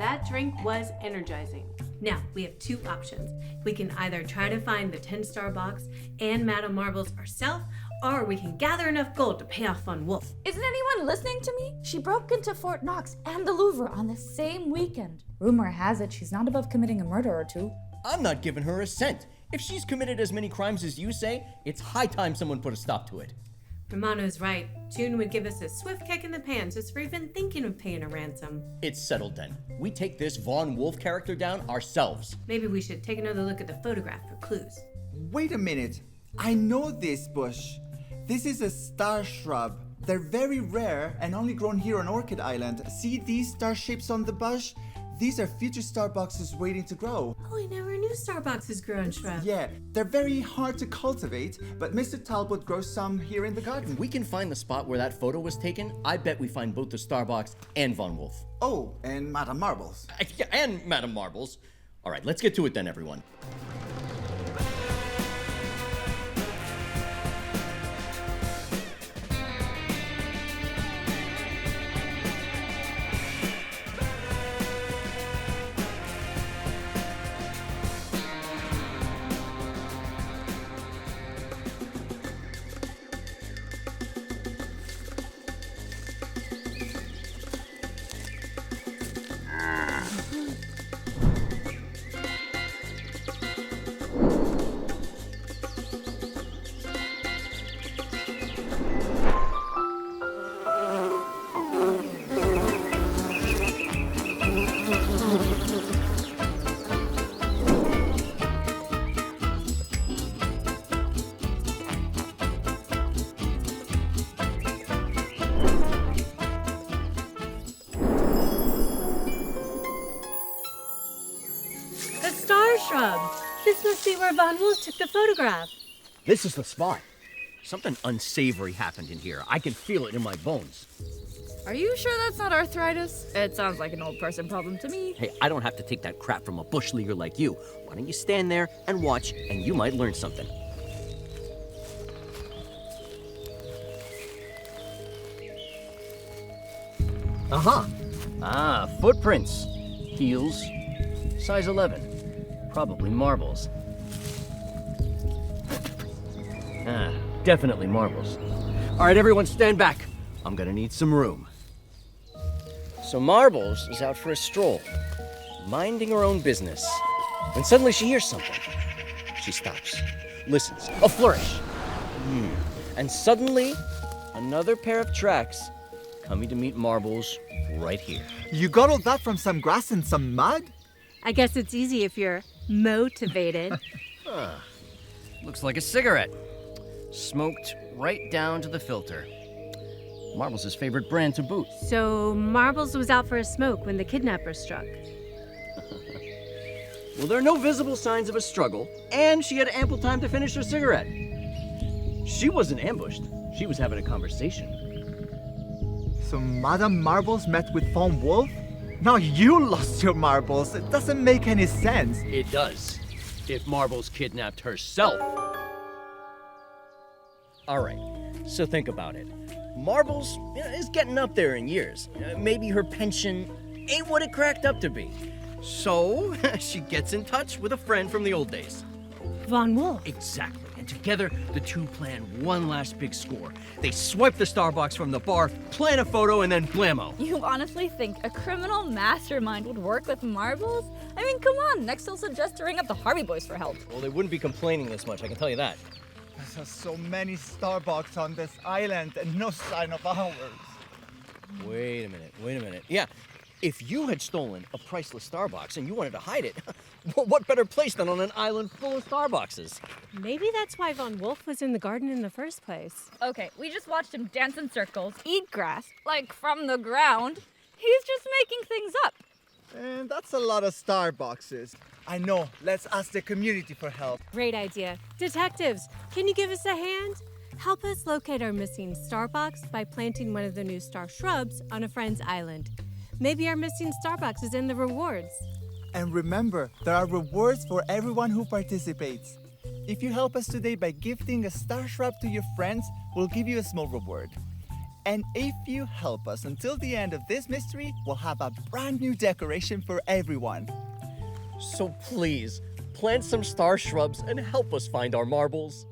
that drink was energizing. Now, we have two options. We can either try to find the 10-star box and Madame Marbles ourselves, or we can gather enough gold to pay off Von Wolf. Isn't anyone listening to me? She broke into Fort Knox and the Louvre on the same weekend. Rumor has it she's not above committing a murder or two. I'm not giving her a cent. If she's committed as many crimes as you say, it's high time someone put a stop to it. Romano's right. June would give us a swift kick in the pants just for even thinking of paying a ransom. It's settled then. We take this Von Wolf character down ourselves. Maybe we should take another look at the photograph for clues. Wait a minute. I know this bush. This is a Star Shrub. They're very rare and only grown here on Orchid Island. See these star shapes on the bush? These are future star boxes waiting to grow. Oh, I never knew star boxes grow on shrubs. Yeah, they're very hard to cultivate, but Mr. Talbot grows some here in the garden. We can find the spot where that photo was taken. I bet we find both the Starbox and Von Wolf. Oh, and Madame Marbles. Yeah, and Madame Marbles. All right, let's get to it then, everyone. The Star Shrub! This must be where Von Wolf took the photograph. This is the spot. Something unsavory happened in here. I can feel it in my bones. Are you sure that's not arthritis? It sounds like an old person problem to me. Hey, I don't have to take that crap from a bush leaguer like you. Why don't you stand there and watch, and you might learn something. Uh-huh. Ah, footprints. Heels. Size 11. Probably marbles. Ah, definitely marbles. All right, everyone stand back. I'm gonna need some room. So Marbles is out for a stroll, minding her own business, when suddenly she hears something. She stops, listens, a flourish. And suddenly, another pair of tracks coming to meet Marbles right here. You got all that from some grass and some mud? I guess it's easy if you're motivated. Looks like a cigarette. Smoked right down to the filter. Marbles' favorite brand to boot. So Marbles was out for a smoke when the kidnapper struck. Well, there are no visible signs of a struggle, and she had ample time to finish her cigarette. She wasn't ambushed. She was having a conversation. So Madame Marbles met with Von Wolf? Now you lost your marbles. It doesn't make any sense. It does. If Marbles kidnapped herself. All right, so think about it. Marbles is getting up there in years. Maybe her pension ain't what it cracked up to be. So she gets in touch with a friend from the old days. Von Wolf. Exactly. And together, the two plan one last big score. They swipe the Starbucks from the bar, plan a photo, and then blammo. You honestly think a criminal mastermind would work with marbles? I mean, come on. Next he'll suggest to ring up the Harvey Boys for help. Well, they wouldn't be complaining this much, I can tell you that. There's so many Starbucks on this island and no sign of ours. Wait a minute. Yeah, if you had stolen a priceless Starbucks and you wanted to hide it, well, what better place than on an island full of Starbuckses? Maybe that's why Von Wolf was in the garden in the first place. Okay, we just watched him dance in circles, eat grass, like from the ground. He's just making things up. And that's a lot of Starbuckses. I know. Let's ask the community for help. Great idea. Detectives, can you give us a hand? Help us locate our missing Starbucks by planting one of the new star shrubs on a friend's island. Maybe our missing Starbucks is in the rewards. And remember, there are rewards for everyone who participates. If you help us today by gifting a star shrub to your friends, we'll give you a small reward. And if you help us until the end of this mystery, we'll have a brand new decoration for everyone. So please, plant some star shrubs and help us find our marbles.